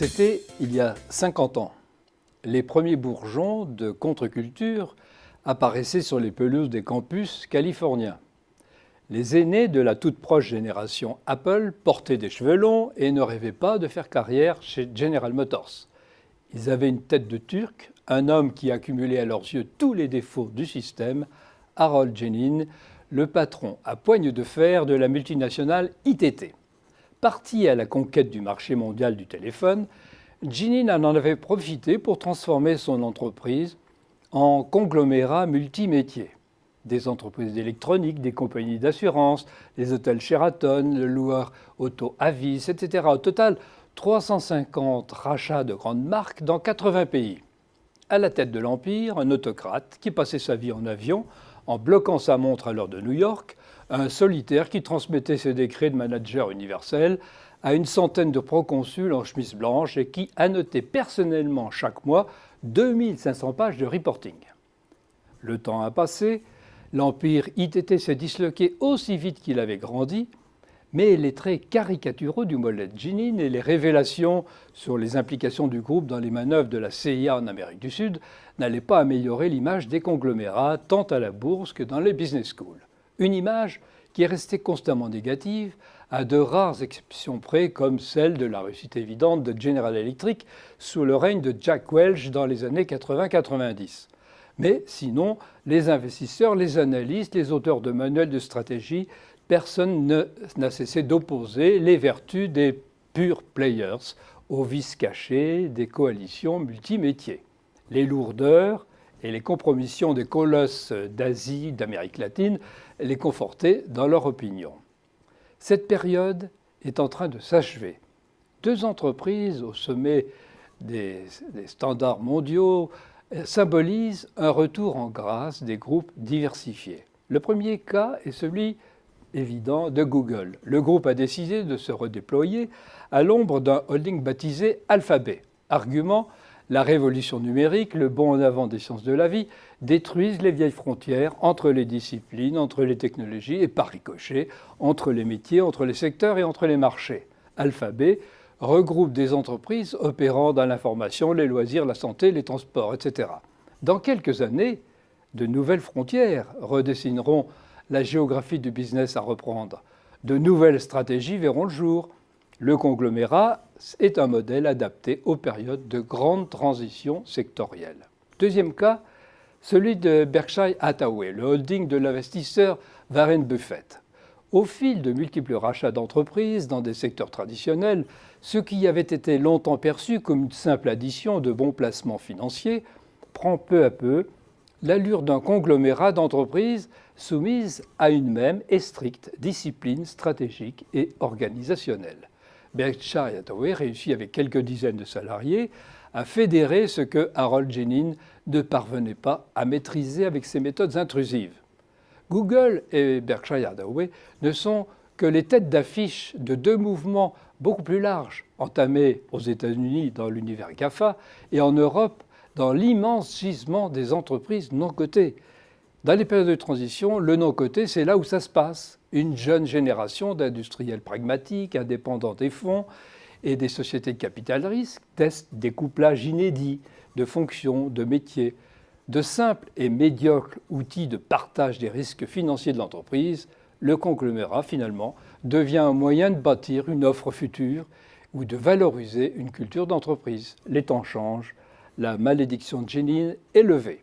C'était il y a 50 ans. Les premiers bourgeons de contre-culture apparaissaient sur les pelouses des campus californiens. Les aînés de la toute proche génération Apple portaient des cheveux longs et ne rêvaient pas de faire carrière chez General Motors. Ils avaient une tête de Turc, un homme qui accumulait à leurs yeux tous les défauts du système, Harold Genin, le patron à poigne de fer de la multinationale ITT. Parti à la conquête du marché mondial du téléphone, Genin en avait profité pour transformer son entreprise en conglomérat multimétier. Des entreprises d'électronique, des compagnies d'assurance, les hôtels Sheraton, le loueur auto Avis, etc. Au total, 350 rachats de grandes marques dans 80 pays. À la tête de l'empire, un autocrate qui passait sa vie en avion, en bloquant sa montre à l'heure de New York, un solitaire qui transmettait ses décrets de manager universel à une centaine de proconsuls en chemise blanche et qui annotait personnellement chaque mois 2500 pages de reporting. Le temps a passé, l'empire ITT s'est disloqué aussi vite qu'il avait grandi, mais les traits caricaturaux du mollet de Genin et les révélations sur les implications du groupe dans les manœuvres de la CIA en Amérique du Sud n'allaient pas améliorer l'image des conglomérats tant à la bourse que dans les business schools. Une image qui est restée constamment négative, à de rares exceptions près, comme celle de la réussite évidente de General Electric sous le règne de Jack Welch dans les années 80-90. Mais sinon, les investisseurs, les analystes, les auteurs de manuels de stratégie, personne n'a cessé d'opposer les vertus des pure players aux vices cachés des coalitions multimétiers. Les lourdeurs et les compromissions des colosses d'Asie, d'Amérique latine, les confortaient dans leur opinion. Cette période est en train de s'achever. Deux entreprises au sommet des standards mondiaux symbolisent un retour en grâce des groupes diversifiés. Le premier cas est celui évident de Google. Le groupe a décidé de se redéployer à l'ombre d'un holding baptisé Alphabet. Argument, la révolution numérique, le bond en avant des sciences de la vie, détruisent les vieilles frontières entre les disciplines, entre les technologies et par ricochet, entre les métiers, entre les secteurs et entre les marchés. Alphabet regroupe des entreprises opérant dans l'information, les loisirs, la santé, les transports, etc. Dans quelques années, de nouvelles frontières redessineront la géographie du business à reprendre. De nouvelles stratégies verront le jour. Le conglomérat est un modèle adapté aux périodes de grande transition sectorielle. Deuxième cas, celui de Berkshire Hathaway, le holding de l'investisseur Warren Buffett. Au fil de multiples rachats d'entreprises dans des secteurs traditionnels, ce qui avait été longtemps perçu comme une simple addition de bons placements financiers prend peu à peu l'allure d'un conglomérat d'entreprises soumises à une même et stricte discipline stratégique et organisationnelle. Berkshire Hathaway réussit avec quelques dizaines de salariés à fédérer ce que Harold Genin ne parvenait pas à maîtriser avec ses méthodes intrusives. Google et Berkshire Hathaway ne sont que les têtes d'affiche de deux mouvements beaucoup plus larges, entamés aux États-Unis dans l'univers GAFA et en Europe dans l'immense gisement des entreprises non cotées. Dans les périodes de transition, le non coté, c'est là où ça se passe. Une jeune génération d'industriels pragmatiques, indépendants des fonds et des sociétés de capital risque testent des couplages inédits de fonctions, de métiers, de simples et médiocres outils de partage des risques financiers de l'entreprise. Le conglomérat, finalement, devient un moyen de bâtir une offre future ou de valoriser une culture d'entreprise. Les temps changent, la malédiction de Genin est levée.